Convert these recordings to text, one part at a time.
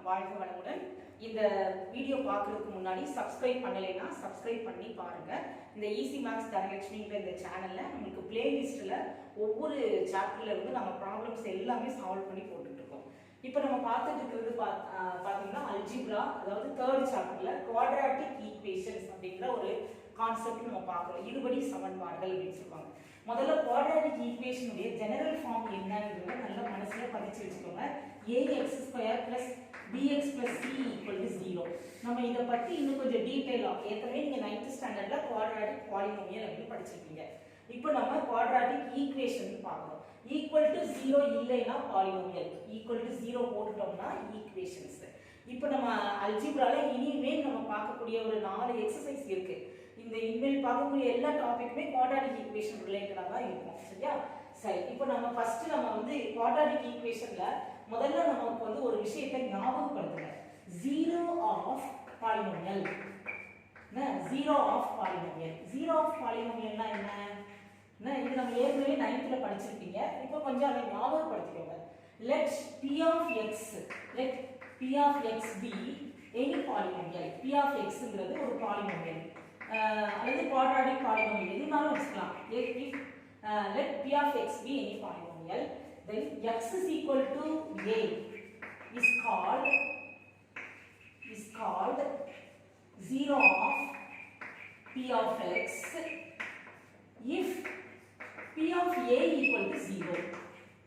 வாழ்க வளமுடன். இந்த வீடியோ பார்க்கறதுக்கு முன்னாடி சப்ஸ்கிரைப் பண்ணலைன்னா சப்ஸ்கிரைப் பண்ணி பாருங்க. இந்த ஈஸி மேக்ஸ் தனலட்சுமிங்கிற இந்த சேனல்ல நமக்கு பிளேலிஸ்ட்ல ஒவ்வொரு சாப்டர்ல இருந்து நம்ம ப்ராப்ளம்ஸ் எல்லாமே சால்வ் பண்ணி போட்டுட்டு இருக்கோம். இப்போ நம்ம பார்த்துட்டு இருக்கிறது பார்த்தீங்கன்னா அல்ஜிப்ரா, அதாவது தேர்ட் சாப்டர்ல குவாட்ராட்டிக் ஈக்குவேஷன்ஸ் அப்படிங்கிற ஒரு கான்செப்ட் நம்ம பார்க்குறோம். இருபடி சமன்பாடுகள் அப்படின்னு சொல்லுவாங்க. முதல்ல குவாட்ராட்டிக் ஈக்குவேஷனுடைய ஜெனரல் ஃபார்ம் என்னங்கிறத நல்ல மனசுல பதிச்சு வச்சுக்கோங்க. ax² + bx + c = 0. நம்ம இதை பத்தி இன்னும் கொஞ்சம் டீட்டெயிலாக ஏற்கனவே நீங்க 9th ஸ்டாண்டர்ட்ல குவாட்ராட்டிக் பாலினாமியல் அப்படின்னு படிச்சிருக்கீங்க. இப்போ நம்ம குவாட்ராட்டிக் ஈக்குவேஷன் பார்க்கணும். ஈக்குவல் டு 0 இல்லைன்னா பாலினாமியல், ஈக்குவல் டு 0 போட்டுட்டோம்னா ஈக்குவேஷன்ஸ். இப்போ நம்ம அல்ஜிப்ரால இனிமேல் நம்ம பார்க்கக்கூடிய ஒரு 4 எக்ஸசைஸ் இருக்கு. இந்த இனிமேல் பார்க்கக்கூடிய எல்லா டாபிக்குமே குவாட்ராட்டிக் ஈக்குவேஷன் ரிலேட்டடாக தான் இருக்கும். சரியா? சரி, இப்போ நம்ம ஃபர்ஸ்ட் நம்ம வந்து குவாட்ராட்டிக் ஈக்குவேஷன்ல முதல்ல நமக்கு வந்து ஒரு விஷயத்தை ஞாபகப்படுத்துங்க. 0 of polynomial. 0 of polynomial. 0 of பாலினாமியல்னா என்ன? இது நம்ம ஏற்கனவே 9th படிச்சிருப்பீங்க. இப்போ கொஞ்சம் அதை ஞாபகப்படுத்திக்கோங்க. let p of x be any polynomial. p of xங்கிறது ஒரு பாலினாமியல் அல்லது குவாட்ராட்டிக் பாலினாமியல் எதுனாலும் வச்சுக்கலாம். let p of x be any polynomial, then x is equal to a is called 0 of p of x if p of a equal to 0.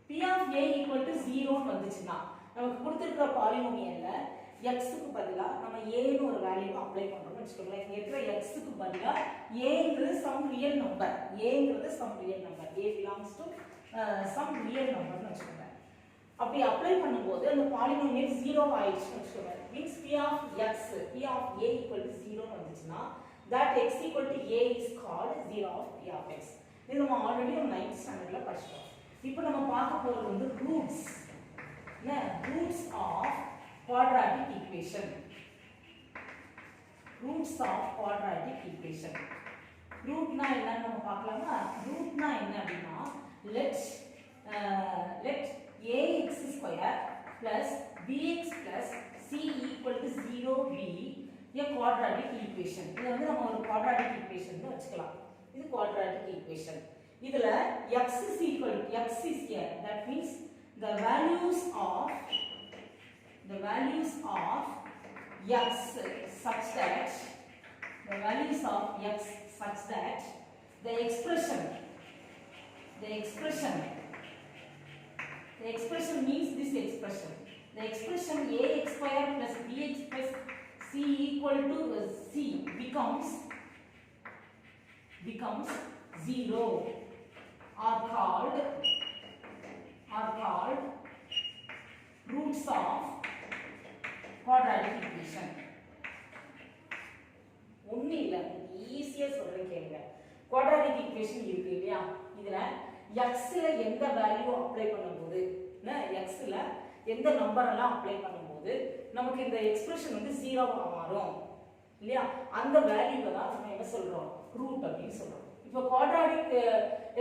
p of a equal to 0 வந்துச்சுன்னா நமக்கு கொடுத்திருக்கிற பாலினாமியல்ல x க்கு பதிலா நம்ம a ன்னு ஒரு value apply பண்றோம்னு வெச்சுக்கோங்க. இங்க இருக்கிற x க்கு பதிலா a ங்கிறது some real number. a ங்கிறது some real number. a belongs to some real number னு வெச்சுக்கோங்க. அப்படி அப்ளை பண்ணும்போது அந்த பாலினாமியல் 0 ஆயிடுச்சுன்னு வெச்சுக்கோங்க. means p of a equal to 0 வந்துச்சுன்னா that x equal to a is called 0 of p of x. இது நம்ம ஆல்ரெடி நம்ம 9th ஸ்டாண்டர்ட்ல படிச்சிட்டோம். இப்போ நம்ம பார்க்க போறது வந்து roots of quadratic equation. Roots of quadratic equation. ரூட்னா என்னன்னு நம்ம பார்க்கலாமா? ரூட்னா என்ன அப்படின்னா let ax² + bx + c = 0 be a quadratic equation. இது வந்து நம்ம ஒரு quadratic equation னு வச்சுக்கலாம். இது quadratic equation. இதுல x is here. That means the values of x such that the expression means this expression. The expression ax² + bx + c = c becomes 0 are called roots of quadratic equation. ஒண்ணு இல்ல, ஈஸியா சொல்றேன் கேளுங்க. Quadratic equation இருக்கு இல்லையா? இதுல x ல எந்த வேல்யூ அப்ளை பண்ணும்போது x ல எந்த நம்பர் எல்லாம் அப்ளை பண்ணும்போது நமக்கு இந்த எக்ஸ்பிரஷன் வந்து 0 ஆ மாறும் இல்லையா? அந்த வேல்யூவை தான் நம்ம என்ன சொல்றோம்? ரூட் அப்படின்னு சொல்றோம். இப்போ குவாட்ராட்டிக்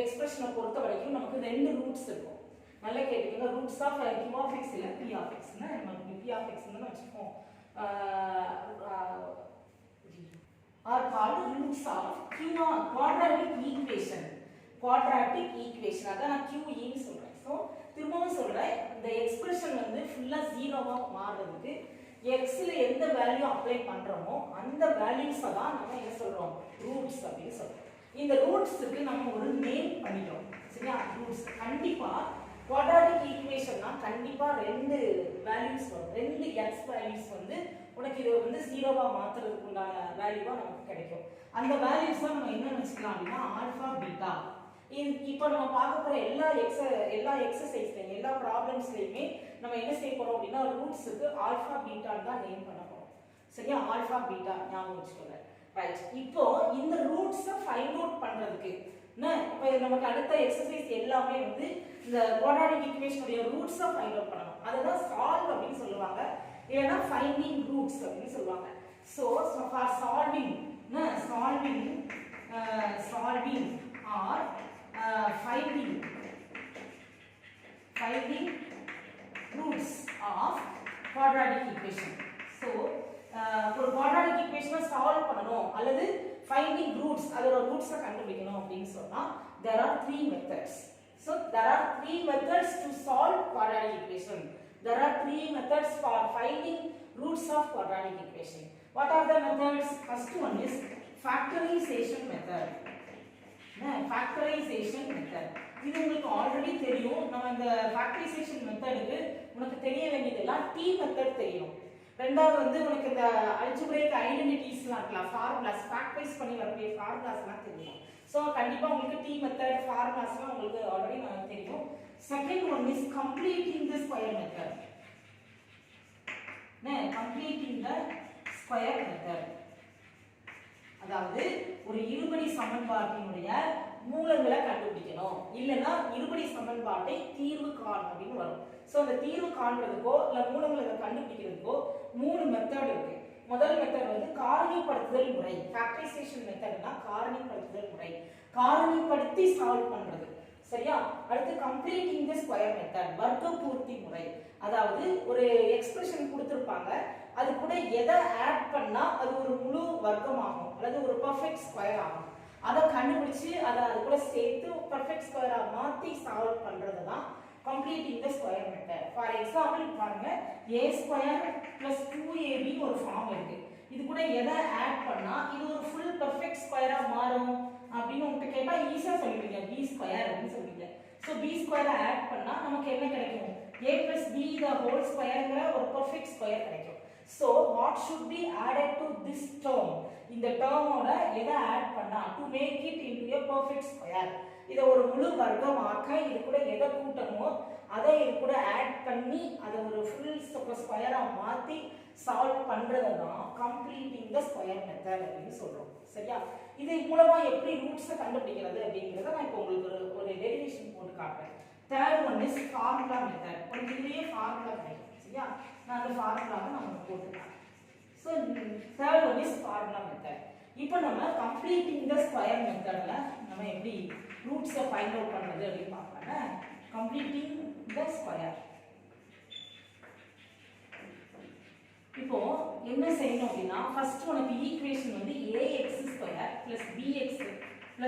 எக்ஸ்பிரஷனை பொறுத்த வரைக்கும் நமக்கு 2 ரூட்ஸ் இருக்கும். நல்லா கேட்டுக்கோங்க. Roots of q of x இல்ல p of x னா நமக்கு p of x ன்னு வச்சுப்போம். are called roots of quadratic equation. அதான் நான் QE ன்னு சொல்றேன். சோ திரும்பவும் சொல்றேன், இந்த எக்ஸ்பிரஷன் வந்து ஃபுல்லா 0 ஆ மாறுறதுக்கு x ல எந்த வேல்யூ அப்ளை பண்றோமோ அந்த வேல்யூஸை தான் நம்ம என்ன சொல்றோம்? ரூட்ஸ் அப்படின்னு சொல்றோம். இந்த ரூட்ஸ்க்கு நம்ம ஒரு நேம் பண்ணிட்டோம். சரியா? ரூட்ஸ் கண்டிப்பா குவாட்ராட்டிக் ஈக்குவேஷன்னா கண்டிப்பா 2 வேல்யூஸ் வரும். 2 x வேல்யூஸ் வந்து உனக்கு இது வந்து 0 ஆ மாத்துறதுக்கு உண்டான வேல்யூவா நமக்கு கிடைக்கும். அந்த வேல்யூஸ் தான் நம்ம என்ன வெச்சுக்கலாம் அப்படினா ஆல்பா பீட்டா. இப்போ நம்ம பார்க்க போற எல்லா எக்ஸசைஸ்லயும் எல்லா ப்ராப்ளம்ஸ்லயுமே நம்ம என்ன செய்ய போறோம் அப்படினா ரூட்ஸ்க்கு ஆல்பா பீட்டா தான் நேம் பண்ண போறோம். சரியா? ஆல்பா பீட்டா ஞாபகம் வச்சுக்கோங்க. ரைட். இப்போ இந்த ரூட்ஸை ஃபைண்ட் அவுட் பண்றதுக்கு இப்போ நமக்கு அடுத்த எக்ஸசைஸ் எல்லாமே வந்து இந்த குவாட்ராட்டிக் ஈக்குவேஷனுடைய ரூட்ஸை ஃபைண்ட் அவுட் பண்ணணும். அதுதான் சால்வ் அப்படின்னு சொல்லுவாங்க, இல்லைன்னா ஃபைண்டிங் ரூட்ஸ் அப்படின்னு சொல்லுவாங்க. So for solving are finding roots of quadratic equation. So ஒரு குவாட்ராட்டிக் ஈக்குவேஷனை சால்வ் பண்ணணும் அல்லது ஃபைண்டிங் ரூட்ஸ், அதோட ரூட்ஸை கண்டுபிடிக்கணும் அப்படின்னு சொன்னால் there are 3 methods. So there are 3 methods to solve quadratic equation. There are 3 methods for finding roots of quadratic equation. What are the methods? First one is factorization method. Factorization method. இது உங்களுக்கு already தெரியும். நம்ம இந்த factorization methodக்கு உனக்கு தெரிய வேண்டியதெல்லாம் T method தெரியும். ரெண்டாவது வந்து உனக்கு இந்த algebraic identitiesலாம் இருக்கலாம், formulas factorize பண்ணி வரக்கூடிய formulasலாம் தெரியும். So கண்டிப்பா உங்களுக்கு T method formulasலாம் உங்களுக்கு ஆல்ரெடி தெரியும். Second one is completing the square method. Completing the square method. அதாவது ஒரு இருபடி சமன்பாட்டினுடைய மூலங்களை கண்டுபிடிக்கணும், இல்லனா இருபடி சமன்பாட்டை தீர்வு காண அப்படின்னு வரும். சோ அந்த தீர்வு காண்றதுக்கோ இல்ல மூலங்களை கண்டுபிடிக்கிறதுக்கோ 3 மெத்தட் இருக்கு. முதல் மெத்தட் வந்து காரணிப்படுத்துதல் முறை. ஃபேக்டரைசேஷன் மெத்தட்னா காரணிப்படுத்துதல் முறை, காரணிப்படுத்தி சால்வ் பண்றது. சரியா? அடுத்து கம்ப்ளீட்டிங் தி ஸ்கொயர் மெத்தட், வர்க்க பூர்த்தி முறை. அதாவது ஒரு எக்ஸ்பிரஷன் கொடுத்திருப்பாங்க, அது கூட எதை ஆட் பண்ணா அது ஒரு முழு வர்க்கமாகும் அல்லது ஒரு பெர்ஃபெக்ட் ஸ்கொயர் ஆகும், அதை கண்டுபிடிச்சு அதை அது கூட சேர்த்து பெர்ஃபெக்ட் ஸ்கொயரா மாத்தி சால்வ் பண்றது தான் completing the square method. For example பாருங்க, a square plus 2ab ஒரு ஃபார்ம் இருக்கு. இது கூட எதை ஆட் பண்ணா இது ஒரு full perfect ஸ்கொயரா மாறும் அப்படின்னு உங்க கேட்டா ஈஸியா சொல்லுவீங்க, b ஸ்கொயர் அப்படின்னு சொல்லுவீங்க. சோ b ஸ்கொயரை ஆட் பண்ணா நமக்கு என்ன கிடைக்கும்? a plus b the whole squareங்கற ஒரு perfect ஸ்கொயர் கிடைக்கும். So what should be added to this term? இந்த டேர்மோட எதை ஆட் பண்ணா to make it into a perfect square, இத ஒரு முழு வர்க்கமாக்க இது கூட எதை கூட்டணுமோ அதை இது கூட ஆட் பண்ணி அதை ஒரு ஃபுல் ஸ்கொயரா மாத்தி சால்வ் பண்றது தான் கம்ப்ளீட்டிங் தி ஸ்கொயர் மெத்தட் அப்படின்னு சொல்றோம். சரியா? இது மூலமா எப்படி ரூட்ஸ் கண்டுபிடிக்கிறது அப்படிங்கறத நான் இப்போ உங்களுக்கு ஒரு டெரிவேஷன் போட்டு காட்டுறேன். Third one is formula method. உங்களுக்கு இதுலயே ஃபார்முலா கிடைக்கும். சரியா? நான் அந்த ஃபார்முலாவை நான் போட்டுறேன். So third one is formula method. இப்போ நம்ம கம்ப்ளீட்டிங் தி ஸ்கொயர் மெத்தட்ல நம்ம எப்படி ரூட்ஸை ஃபைண்ட் அவுட் பண்றது அப்படின்னு பார்க்கலாம். Completing the square. இப்போ என்ன செய்யணும் அப்படின்னா ஃபர்ஸ்ட் உனக்கு ஈக்குவேஷன் வந்து ax² + bx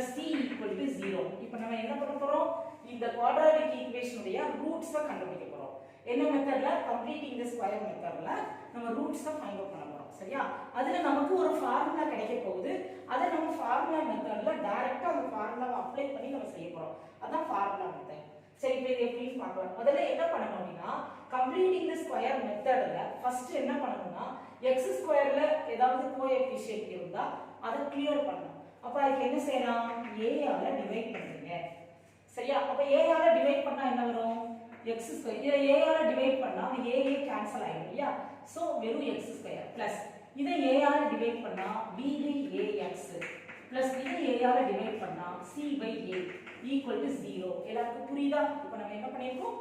+ c = 0. இப்போ நம்ம என்ன பண்ண போறோம்? இந்த குவாட்ராட்டிக் ஈக்குவேஷனுடைய ரூட்ஸை கண்டுபிடிக்க போறோம். என்ன மெத்தட்ல? கம்ப்ளீட்டிங் தி ஸ்கொயர் மெத்தட்ல நம்ம ரூட்ஸை ஃபைண்ட் அவுட் பண்ண போறோம். சரியா? அதுல நமக்கு ஒரு ஃபார்முலா கிடைக்க போகுது. அதை நம்ம ஃபார்முலா மெத்தட்ல டைரக்ட்டா அந்த ஃபார்முலாவை அப்ளை பண்ணி நம்ம செய்ய போறோம். அதான் ஃபார்முலா மெத்தட். சரி, இப்போ இது எப்படின்னு பார்க்கலாம். முதல்ல என்ன பண்ணணும் அப்படின்னா கம்ப்ளீட்டிங் தி ஸ்கொயர் மெத்தட்ல ஃபர்ஸ்ட் என்ன பண்ணணும்னா x² ஏதாவது கோஎஃபிஷியன்ட் இருந்தா அதை கிளியர் பண்ணணும். அப்ப அதுக்கு என்ன செய்யலாம்? a ஆல டிவைட் பண்ணுங்க. சரியா? அப்ப a ஆல டிவைட் பண்ணா என்ன வரும்? x². இத a ஆல டிவைட் பண்ணா a கேன்சல் ஆயிடும் இல்லையா? சோ வெறும் x² பிளஸ் இதை a ஆல டிவைட் பண்ணா b/ax பிளஸ் இதை a ஆல டிவைட் பண்ணா c/a = 0. எல்லாருக்கும் புரியுதா? இப்போ நம்ம என்ன பண்ணிருக்கோம்?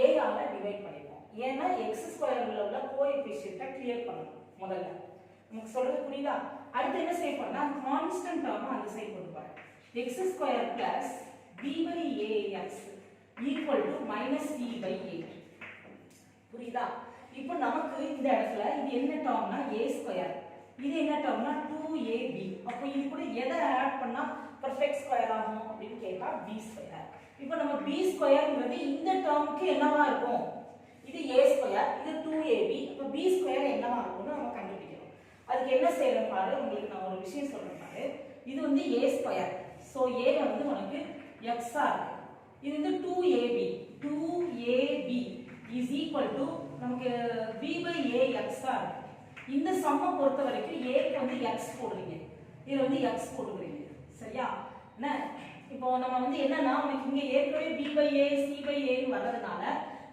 a ஆல டிவைட் பண்ணிருக்கோம். ஏன்னா x² உள்ள கோஎஃபிஷியன்ட்டை கிளியர் பண்ணணும் முதல்ல. உங்களுக்கு சொல்றது புரியுதா? அடுத்து என்ன செய்ய போறேன்னா கான்ஸ்டன்ட் டேர்ம் அந்த சைடு கொண்டு போறேன். x² plus b/ax = -c/a. புரியுதா? இப்போ நமக்கு இந்த இடத்துல இது என்ன டேர்ம்னா a², இது என்ன டேர்ம்னா 2ab. அப்போ இது கூட எதை ஆட் பண்ணா பெர்ஃபெக்ட் ஸ்கொயர் ஆகும் அப்படின்னு கேட்டா b². இப்போ நம்ம b²ங்கிறது இந்த டேர்முக்கு என்னவா இருக்கும்? இது a², இது 2ab. அப்போ b² என்னவா இருக்கும்னு நம்ம கண்டுபிடிக்கணும். அதுக்கு என்ன செய்யணும் பாரு, உங்களுக்கு நான் ஒரு விஷயம் சொல்றேன் பாரு. இது வந்து a². சோ a வந்து உனக்கு x ஆ இருக்கு. இது வந்து 2ab. 2ab = நமக்கு b/ax ஆ இருக்கு. இந்த சம்ம பொறுத்த வரைக்கும் a க்கு வந்து x போடுறீங்க, இதுல வந்து x போடுறீங்க. சரியா? என்ன இப்போ நம்ம வந்து என்னன்னா நமக்கு இங்க ஏற்கனவே b/a c/a ன்னு வரதுனால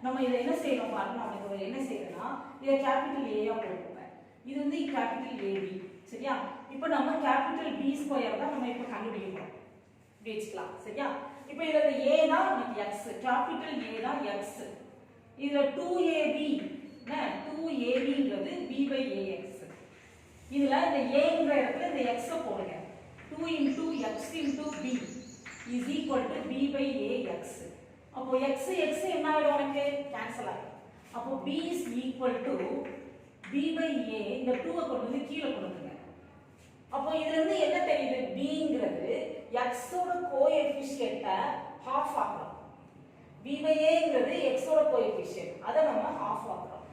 நம்ம இத என்ன செய்யணும் பாருங்க. நமக்கு என்ன செய்யணும்னா இத கேபிட்டல் A ஆ போட்டுப்பேன். இது வந்து கேபிட்டல் AB. சரியா? இப்போ நம்ம கேபிட்டல் B² தான் நம்ம இப்போ கண்டுபிடிக்க போறோம். வெச்சுக்கலாம். சரியா? இப்போ இதுல a தான் நமக்கு x, கேபிட்டல் A தான் x. இதுல 2ab, 2abங்கிறது b/ax. இதுல இந்த a ங்கற இடத்துல இந்த x போடுங்க. 2 * x * b = b/ax. அப்போ x என்ன ஆயிடும்? உனக்கு கேன்சல் ஆயிடும். அப்போ b is equal to b by a. இந்த 2 கொண்டு வந்து கீழ கொண்டுங்க. அப்போ இதுல இருந்து என்ன தெரியுது? bங்கிறது x ஓட கோஎஃபிஷியன்ட்ட half ஆக்குறோம். b by aங்கிறது x ஓட கோஎஃபிஷியன்ட். அத நம்ம half ஆக்குறோம்.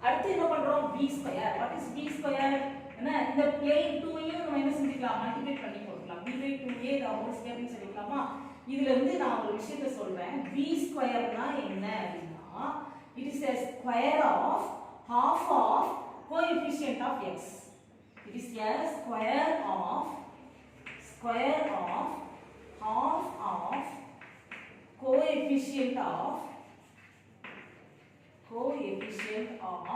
அடுத்து என்ன பண்றோம்? b square. What is b square? என்ன இந்த plane 2 ஐயும் நம்ம என்ன செஞ்சுக்கலாம்? மல்டிப்ளை பண்ணி போடலாம். b by 2a the whole square னு சொல்லிக்கலாமா? இதுல இருந்து நான் ஒரு விஷயத்தை சொல்றேன். b ஸ்கொயர்னா என்ன அப்படினா it is a square of half of coefficient of x. It is a square of half of coefficient of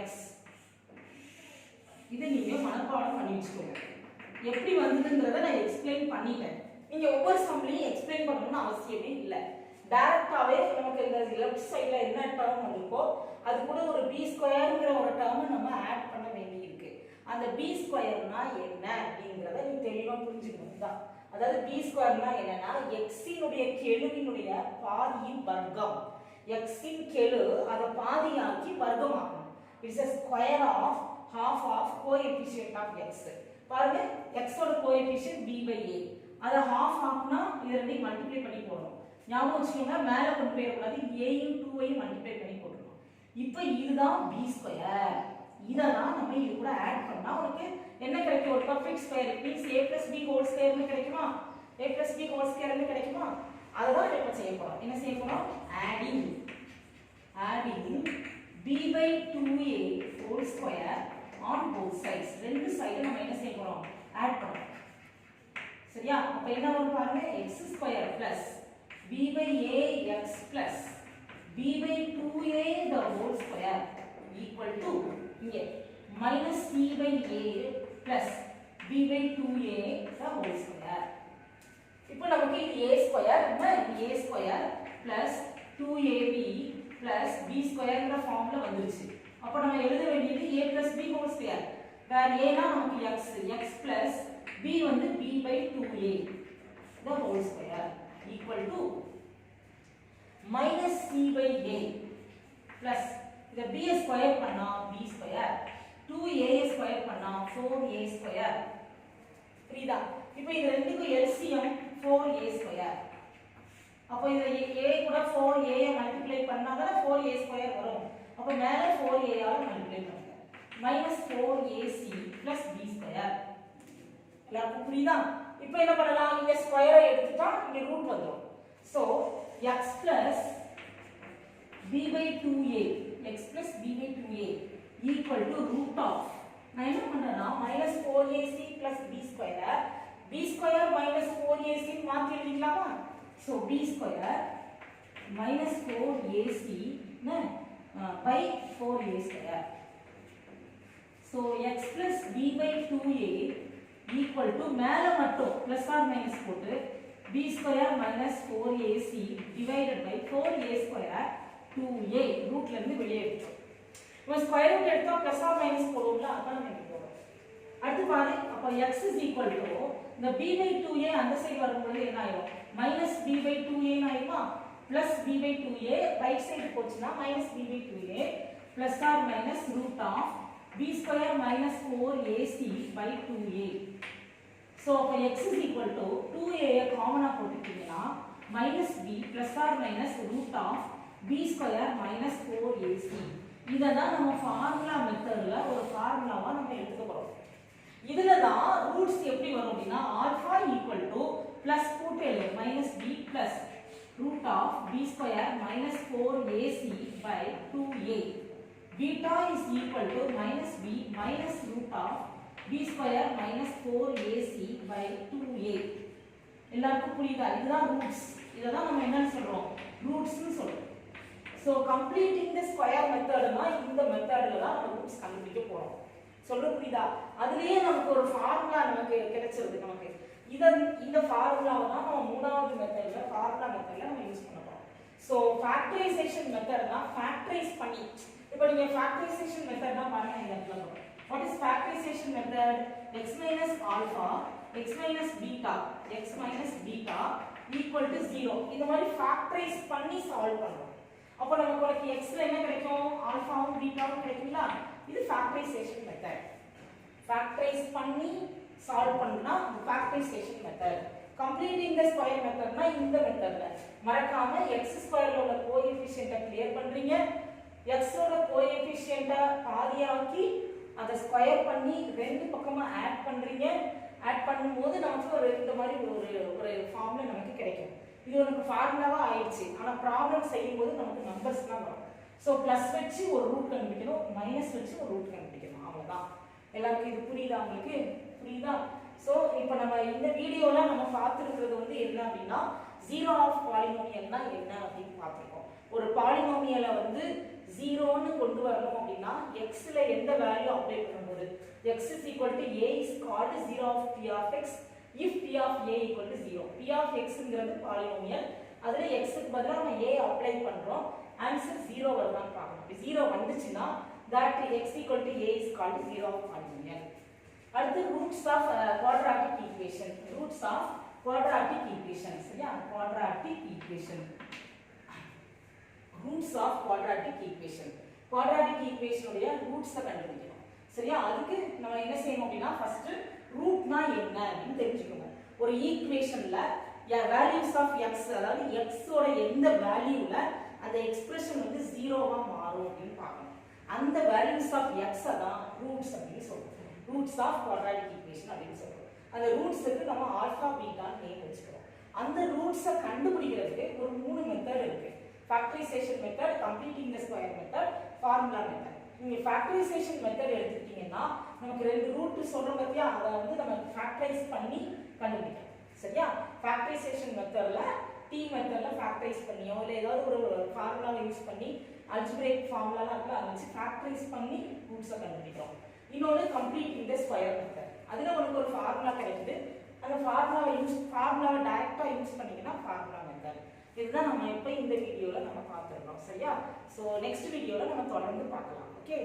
x. இதை நீங்க மனப்பாடம் பண்ணி வச்சுக்கோங்க. எப்படி வந்ததுங்கறத நான் எக்ஸ்பிளைன் பண்ணிட்டேன். நீங்க ஒவ்வொரு சம்லையும் எக்ஸ்பிளைன் பண்ணணும்னு அவசியமே இல்லை. டைரக்டாவே நமக்கு இந்த லெஃப்ட் சைடுல என்ன டேர்ம் இருக்கோ அது கூட ஒரு b ஸ்கொயர்ங்கற ஒரு டேர்ம் நம்ம ஆட் பண்ண வேண்டியிருக்கு. அந்த b ஸ்கொயர்னா என்ன அப்படிங்கறத நீ தெளிவா புரிஞ்சுக்கணும் தான். அதாவது b ஸ்கொயர்னா என்னன்னா x இனுடைய கெழுவினுடைய பாதியின் வர்க்கம். x இன் கெழு அத பாதியாக்கி வர்க்கமாக்கணும். It's a square of half of coefficient of x. பாருங்க x ஓட கோஎஃபிஷியன்ட் b by a. அத half ஆக்குனா இத ரெண்டையும் மல்டிப்ளை பண்ணி போடணும். ஞாபகம் வச்சுக்கோங்க, மேல கொண்டு போய் கூடாது. a யும் 2 ஐயும் மல்டிப்ளை பண்ணி போடணும். இப்போ இதுதான் b ஸ்கொயர். இதெல்லாம் நம்ம இது கூட ஆட் பண்ணா உங்களுக்கு என்ன கிடைக்கும்? ஒரு perfect square. It means a plus b whole square னு கிடைக்குமா? a plus b whole square னு கிடைக்குமா? அததான் நம்ம செய்ய போறோம். என்ன செய்ய போறோம்? adding b by 2a whole square on both sides. ரெண்டு சைடு நம்ம என்ன செய்ய போறோம்? ஆட் பண்றோம். சரியா? அப்ப என்ன வரும் பாருங்க, x square plus b by a x plus b by 2a the whole square equal to இங்க minus c by a plus b by 2a the whole square. இப்போ நமக்கு இது a ஸ்கொயர், இது a square plus 2ab plus b ஸ்கொயர்ங்கற ஃபார்ம்ல வந்துருச்சு. அப்ப நம்ம எழுத வேண்டியது a plus b whole square. Where a னா நமக்கு x plus b வந்து b by 2a the whole square equal to minus c by a plus இத b ஸ்கொயர் பண்ணா b ஸ்கொயர் 2a ஸ்கொயர் பண்ணா 4a ஸ்கொயர். புரியுதா? இப்போ இது ரெண்டுக்கும் LCM 4a ஸ்கொயர். அப்போ இத a கூட 4a மல்டிப்ளை பண்ணாதான் 4a ஸ்கொயர் வரும். அப்ப மேல 4a ஆல மல்டிப்ளை பண்ணுங்க. minus 4ac plus b square. எல்லாருக்கும் புரியுதா? இப்போ என்ன பண்ணலாம்? இங்க ஸ்கொயரை எடுத்துட்டா இங்க ரூட் வந்துரும். So x plus b by 2a equal to root of, நான் என்ன பண்றேன்னா minus 4ac plus b square minus 4ac மாத்தி எழுதிக்கலாமா? so b square minus 4ac by 4a square. so x plus b by 2a equal to மேல மட்டும் plus or minus போட்டு b square minus 4ac divided by 4a square 2a ரூட்ல இருந்து வெளியே எடுத்தோம். இப்போ square root எடுத்தா plus or minus போடுவோம்ல, அதான் நம்ம போறோம். அடுத்து பாரு, அப்ப x is equal to இந்த b by 2a அந்த சைடு வரும்போது என்ன ஆகும்? minus b by 2a ன்னு ஆயிடுமா? plus b by 2a right side போச்சுனா minus b by 2a plus or minus root of b square minus 4ac by 2a. so அப்ப x is equal to 2a காமனா போட்டுட்டீங்கன்னா minus b plus or minus root of b square minus 4ac. இததான் நம்ம formula மெத்தட்ல ஒரு ஃபார்முலாவா நம்ம எடுத்துக்க போறோம். இதுல தான் ரூட்ஸ் எப்படி வரும் அப்படினா ஆல்பா ஈக்குவல் டு பிளஸ் கூட்டல் minus b plus root of b square minus 4ac by 2a. beta is equal to minus b minus root of b square minus 4ac by 2a. எல்லாருக்கும் புரியுதா? இதுதான் roots. இததான் நம்ம என்னன்னு சொல்றோம்? ரூட்ஸ்னு சொல்றோம். so completing the square method னா இந்த மெத்தட்ல தான் நம்ம ரூட்ஸ் கண்டுபிடிக்க போறோம். சொல்றது புரியுதா? அதுலயே நமக்கு ஒரு ஃபார்முலா நமக்கு கிடைச்சிருது. நமக்கு இந்த ஃபார்முலாவை தான் நம்ம மூணாவது மெத்தட்ல ஃபார்முலா மெத்தட்ல நம்ம யூஸ் பண்ண போறோம். so factorization method தான் ஃபேக்டரைஸ் பண்ணி. இப்போ நீங்க factorization method தான் பாருங்க இந்த இடத்துல வரும். what is factorization method? x minus alpha x minus beta equal to 0. இந்த மாதிரி ஃபேக்டரைஸ் பண்ணி சால்வ் பண்றோம். அப்போ நமக்கு எக்ஸ்ல என்ன கிடைக்கும்? ஆல்பாவும் பீட்டாவும் கிடைக்குங்களா? இது ஃபேக்டரைசேஷன் மெத்தட். ஃபேக்டரைஸ் பண்ணி சால்வ் பண்ணா factorization method. Completing the square மெத்தட்னா இந்த மெத்தட்ல மறக்காம x ஸ்கொயர்ல உள்ள கோஎஃபிஷியன்ட்டை கிளியர் பண்றீங்க. x ஓட கோஎஃபிஷியன்ட்டை பாதியாக்கி அதை ஸ்கொயர் பண்ணி ரெண்டு பக்கமா ஆட் பண்றீங்க. ஆட் பண்ணும்போது நமக்கு இந்த மாதிரி ஒரு ஃபார்முலா நமக்கு கிடைக்கும். இது நமக்கு ஃபார்முலாவா ஆயிடுச்சு. ஆனா ப்ராப்ளம் செய்யும்போது நமக்கு நம்பர்ஸ் தான் வரும். சோ பிளஸ் வச்சு ஒரு ரூட் கண்டுபிடிக்கணும், மைனஸ் வச்சு ஒரு ரூட் கண்டுபிடிக்கணும். அவ்வளவுதான். எல்லாருக்கும் இது புரியுதா? உங்களுக்கு புரியுதா? சோ இப்போ நம்ம இந்த வீடியோல நம்ம பார்த்துக்கிறது வந்து என்ன அப்படின்னா ஜீரோ ஆஃப் பாலினோமியல்னா என்ன அப்படின்னு பார்த்துருக்கோம். ஒரு பாலினோமியலை வந்து ஜீரோன்னு கொண்டு வரணும் அப்படின்னா எக்ஸ்ல எந்த வேல்யூ அப்ளை பண்ணும்போது x is equal to a is called zero of p of x if p of a equal to 0. p of xங்கிறது பாலினோமியல். அதுல x க்கு பதிலா நம்ம a அப்ளை பண்றோம். ஆன்சர் 0 வருதான்னு பார்க்கணும். 0 வந்துச்சுன்னா that x equal to a is called zero of polynomial. அடுத்து roots of quadratic equation. Roots of quadratic equation. சரியா? Quadratic equation. Roots of quadratic equation. Quadratic ஈக்குவேஷனுடைய ரூட்ஸை கண்டுபிடிக்கணும். சரியா? அதுக்கு நம்ம என்ன செய்யணும் அப்படின்னா ஃபர்ஸ்ட் ரூட்னா என்ன அப்படின்னு தெரிஞ்சுக்கணும். ஒரு ஈக்குவேஷன்ல வேல்யூஸ் ஆஃப் x, அதாவது x ஓட எந்த வேல்யூல அந்த எக்ஸ்பிரஷன் வந்து ஜீரோவா மாறும் அப்படின்னு பார்க்கணும். அந்த வேல்யூஸ் ஆஃப் x தான் ரூட்ஸ் அப்படின்னு சொல்றோம். ரூட்ஸ் ஆஃப் குவாட்ராட்டிக் ஈக்குவேஷன் அப்படின்னு சொல்றோம். அந்த ரூட்ஸ்க்கு நம்ம ஆல்பா பீட்டா நேம் வச்சுக்கிறோம். அந்த ரூட்ஸை கண்டுபிடிக்கிறதுக்கு ஒரு 3 மெத்தட் இருக்கு. Factorisation method, completing the square method, formula method. நீங்க ஃபேக்டரைசேஷன் மெத்தட் எடுத்துக்கிட்டீங்கன்னா நமக்கு ரெண்டு ரூட் சொல்றோம் பத்தியா, அதை வந்து நம்ம ஃபேக்டரைஸ் பண்ணி கண்டுபிடிக்கணும். சரியா? ஃபேக்டரைசேஷன் மெத்தட்ல டி மெத்தட்ல ஃபேக்டரைஸ் பண்ணியோ இல்லை ஏதாவது ஒரு ஃபார்முலாவை யூஸ் பண்ணி அல்ஜிப்ரேக் ஃபார்முலாலாம் இருக்குல்ல அதை வச்சு ஃபேக்டரைஸ் பண்ணி ரூட்ஸை கண்டுபிடிக்கிறோம். இன்னொன்று கம்ப்ளீட்டிங் தி ஸ்கொயர் மெத்தட். அதில் உனக்கு ஒரு ஃபார்முலா கிடைக்குது. அந்த ஃபார்முலாவை டைரக்டா யூஸ் பண்ணீங்கன்னா ஃபார்முலா மெத்தட். இதுதான் நம்ம இப்போ இந்த வீடியோல நம்ம பார்த்துருக்கோம். சரியா? ஸோ நெக்ஸ்ட் வீடியோல நம்ம தொடர்ந்து பார்க்கலாம். ஓகே.